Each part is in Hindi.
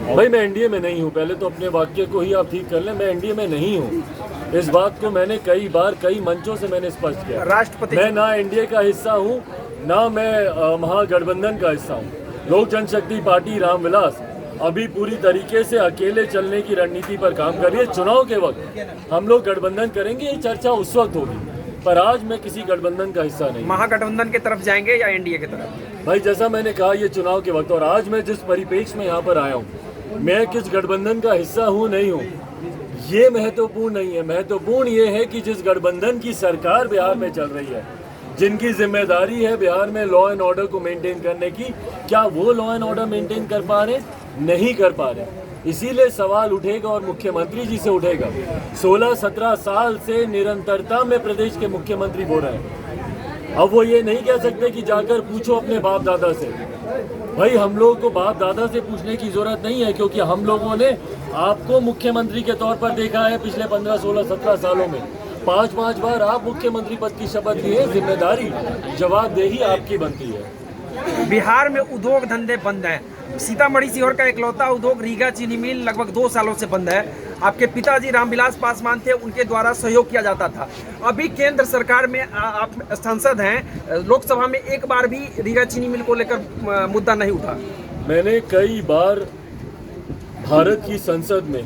भाई मैं एनडीए में नहीं हूँ, पहले तो अपने वाक्य को ही आप ठीक कर लें। मैं एनडीए में नहीं हूँ, इस बात को मैंने कई बार कई मंचों से मैंने स्पष्ट किया। राष्ट्रपति मैं ना एनडीए का हिस्सा हूँ, ना मैं महागठबंधन का हिस्सा हूँ। लोक जनशक्ति पार्टी रामविलास अभी पूरी तरीके से अकेले चलने की रणनीति पर काम कर रही है। चुनाव के वक्त हम लोग गठबंधन करेंगे, ये चर्चा उस वक्त होगी, पर आज मैं किसी गठबंधन का हिस्सा नहीं। महागठबंधन की तरफ जाएंगे या एनडीए की तरफ? भाई जैसा मैंने कहा, ये चुनाव के वक्त, और आज मैं जिस परिप्रेक्ष्य में यहाँ पर आया हूँ, मैं किस गठबंधन का हिस्सा हूँ नहीं हूँ, ये महत्वपूर्ण नहीं है। महत्वपूर्ण ये है कि जिस गठबंधन की सरकार बिहार में चल रही है, जिनकी जिम्मेदारी है बिहार में लॉ एंड ऑर्डर को मेंटेन करने की, क्या वो लॉ एंड ऑर्डर मेंटेन कर पा रहे? नहीं कर पा रहे। इसीलिए सवाल उठेगा और मुख्यमंत्री जी से उठेगा। 16-17 साल से निरंतरता में प्रदेश के मुख्यमंत्री बोल रहे हैं। अब वो ये नहीं कह सकते कि जाकर पूछो अपने बाप दादा से। भाई हम लोगों को बाप दादा से पूछने की जरूरत नहीं है, क्योंकि हम लोगों ने आपको मुख्यमंत्री के तौर पर देखा है पिछले 15, 16, 17 सालों में। 5-5 बार आप मुख्यमंत्री पद की शपथ लिए। जिम्मेदारी जवाबदेही आपकी बनती है। बिहार में उद्योग धंधे बंद हैं। सीतामढ़ी सीहोर का इकलौता उद्योग रीगा चीनी मिल लगभग 2 सालों से बंद है। आपके पिताजी रामविलास पासवान थे, उनके द्वारा सहयोग किया जाता था। अभी केंद्र सरकार में आप सांसद हैं, लोकसभा में एक बार भी रीगा चीनी मिल को लेकर मुद्दा नहीं उठा। मैंने कई बार भारत की संसद में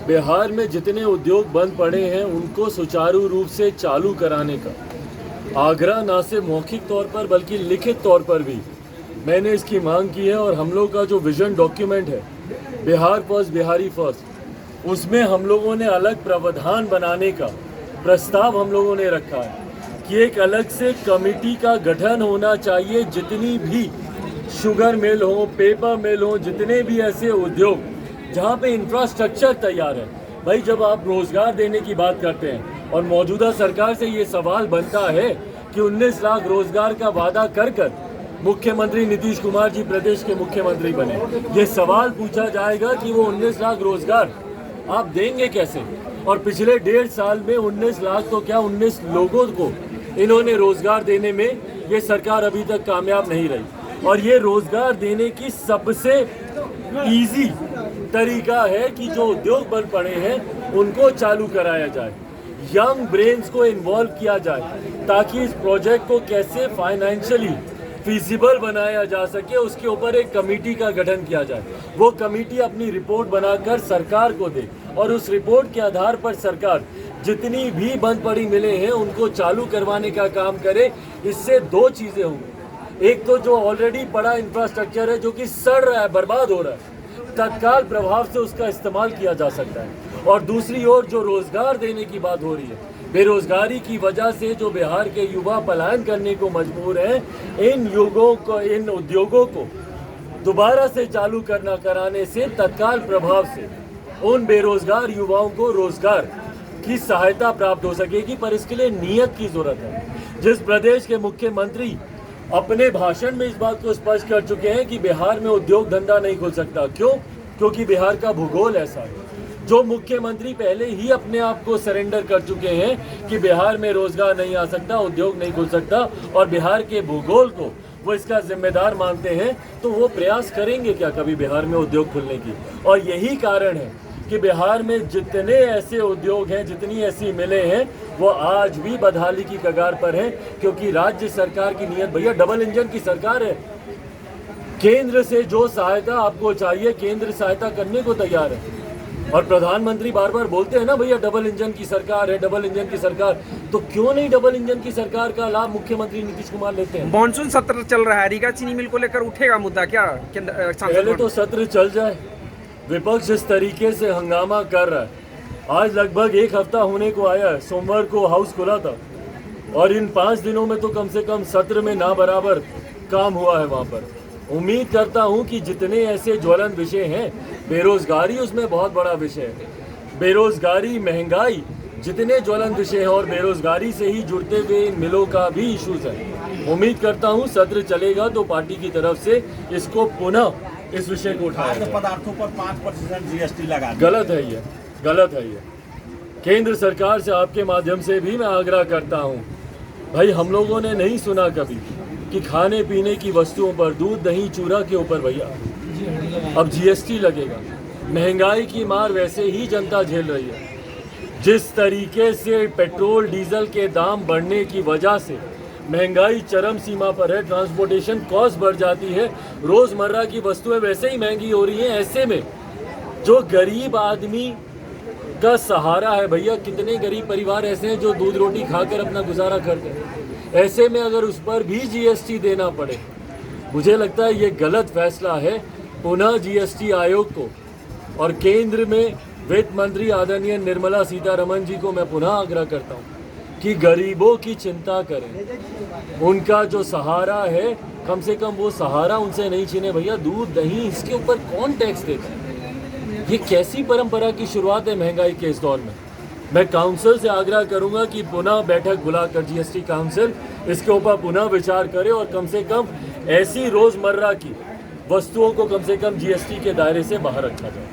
बिहार में जितने उद्योग बंद पड़े हैं उनको सुचारू रूप से चालू कराने का आग्रह न सिर्फ मौखिक तौर पर बल्कि लिखित तौर पर भी मैंने इसकी मांग की है। और हम लोग का जो विजन डॉक्यूमेंट है बिहार फर्स्ट बिहारी फर्स्ट, उसमें हम लोगों ने अलग प्रावधान बनाने का प्रस्ताव हम लोगों ने रखा है कि एक अलग से कमेटी का गठन होना चाहिए। जितनी भी शुगर मिल हो, पेपर मिल हो, जितने भी ऐसे उद्योग जहाँ पे इंफ्रास्ट्रक्चर तैयार है। भाई जब आप रोजगार देने की बात करते हैं और मौजूदा सरकार से ये सवाल बनता है कि 19 लाख रोजगार का वादा कर मुख्यमंत्री नीतीश कुमार जी प्रदेश के मुख्यमंत्री बने, ये सवाल पूछा जाएगा कि वो 19 लाख रोजगार आप देंगे कैसे? और पिछले 1.5 साल में 19 लाख तो क्या 19 लोगों को इन्होंने रोजगार देने में ये सरकार अभी तक कामयाब नहीं रही। और ये रोजगार देने की सबसे इजी तरीका है कि जो उद्योग बंद पड़े हैं उनको चालू कराया जाए, यंग ब्रेन्स को इन्वॉल्व किया जाए, ताकि इस प्रोजेक्ट को कैसे फाइनेंशियली फिजिबल बनाया जा सके, उसके ऊपर एक कमेटी का गठन किया जाए। वो कमेटी अपनी रिपोर्ट बनाकर सरकार को दे और उस रिपोर्ट के आधार पर सरकार जितनी भी बंद पड़ी मिले हैं उनको चालू करवाने का काम करे। इससे 2 चीज़ें होंगी। एक तो जो ऑलरेडी पड़ा इंफ्रास्ट्रक्चर है जो कि सड़ रहा है, बर्बाद हो रहा है, तत्काल प्रभाव से उसका इस्तेमाल किया जा सकता है। और दूसरी ओर जो रोजगार देने की बात हो रही है, बेरोजगारी की वजह से जो बिहार के युवा पलायन करने को मजबूर हैं, इन उद्योगों को दोबारा से चालू कराने से तत्काल प्रभाव से उन बेरोजगार युवाओं को रोजगार की सहायता प्राप्त हो सकेगी। पर इसके लिए नियत की जरूरत है। जिस प्रदेश के मुख्यमंत्री अपने भाषण में इस बात को स्पष्ट कर चुके हैं कि बिहार में उद्योग धंधा नहीं खुल सकता। क्यों? क्योंकि बिहार का भूगोल ऐसा है। जो मुख्यमंत्री पहले ही अपने आप को सरेंडर कर चुके हैं कि बिहार में रोजगार नहीं आ सकता, उद्योग नहीं खुल सकता, और बिहार के भूगोल को वो इसका जिम्मेदार मानते हैं, तो वो प्रयास करेंगे क्या कभी बिहार में उद्योग खुलने की? और यही कारण है कि बिहार में जितने ऐसे उद्योग हैं, जितनी ऐसी मिलें हैं, वो आज भी बदहाली की कगार पर हैं। क्योंकि राज्य सरकार की नीयत, भैया डबल इंजन की सरकार है, केंद्र से जो सहायता आपको चाहिए केंद्र सहायता करने को तैयार है। और प्रधानमंत्री बार बार बोलते हैं ना, भैया डबल इंजन की सरकार है, डबल इंजन की सरकार, तो क्यों नहीं डबल इंजन की सरकार का लाभ मुख्यमंत्री नीतीश कुमार लेते हैं? मॉनसून सत्र चल रहा है, रीगा चीनी मिल को लेकर उठेगा मुद्दा क्या? पहले तो सत्र चल जाए। विपक्ष इस तरीके से हंगामा कर रहा है, आज लगभग 1 हफ्ता होने को आया है। सोमवार को हाउस खुला था और इन 5 दिनों में तो कम से कम सत्र में ना बराबर काम हुआ है वहाँ पर। उम्मीद करता हूँ कि जितने ऐसे ज्वलंत विषय हैं, बेरोजगारी उसमें बहुत बड़ा विषय है, बेरोजगारी, महंगाई, जितने ज्वलंत विषय हैं और बेरोजगारी से ही जुड़ते हुए इन मिलों का भी इश्यूज है। उम्मीद करता हूँ सत्र चलेगा तो पार्टी की तरफ से इसको पुनः इस विषय को उठाया पदार्थों पर 5% जीएसटी लगा। गलत है ये, गलत है ये। केंद्र सरकार से आपके माध्यम से भी मैं आग्रह करता हूँ, भाई हम लोगों ने नहीं सुना कभी कि खाने पीने की वस्तुओं पर, दूध, दही, चूरा के ऊपर भैया अब जीएसटी लगेगा। महंगाई की मार वैसे ही जनता झेल रही है। जिस तरीके से पेट्रोल डीजल के दाम बढ़ने की वजह से महंगाई चरम सीमा पर है, ट्रांसपोर्टेशन कॉस्ट बढ़ जाती है, रोज़मर्रा की वस्तुएं वैसे ही महंगी हो रही हैं। ऐसे में जो गरीब आदमी का सहारा है, भैया कितने गरीब परिवार ऐसे हैं जो दूध रोटी खाकर अपना गुजारा करते हैं, ऐसे में अगर उस पर भी जीएसटी देना पड़े, मुझे लगता है ये गलत फैसला है। पुनः जीएसटी आयोग को और केंद्र में वित्त मंत्री आदरणीय निर्मला सीतारमण जी को मैं पुनः आग्रह करता हूँ कि गरीबों की चिंता करें, उनका जो सहारा है कम से कम वो सहारा उनसे नहीं छीने। भैया दूध दही इसके ऊपर कौन टैक्स देता है? ये कैसी परंपरा की शुरुआत है महंगाई के इस दौर में? मैं काउंसिल से आग्रह करूंगा कि पुनः बैठक बुलाकर जीएसटी काउंसिल इसके ऊपर पुनः विचार करे और कम से कम ऐसी रोजमर्रा की वस्तुओं को कम से कम जीएसटी के दायरे से बाहर रखा जाए।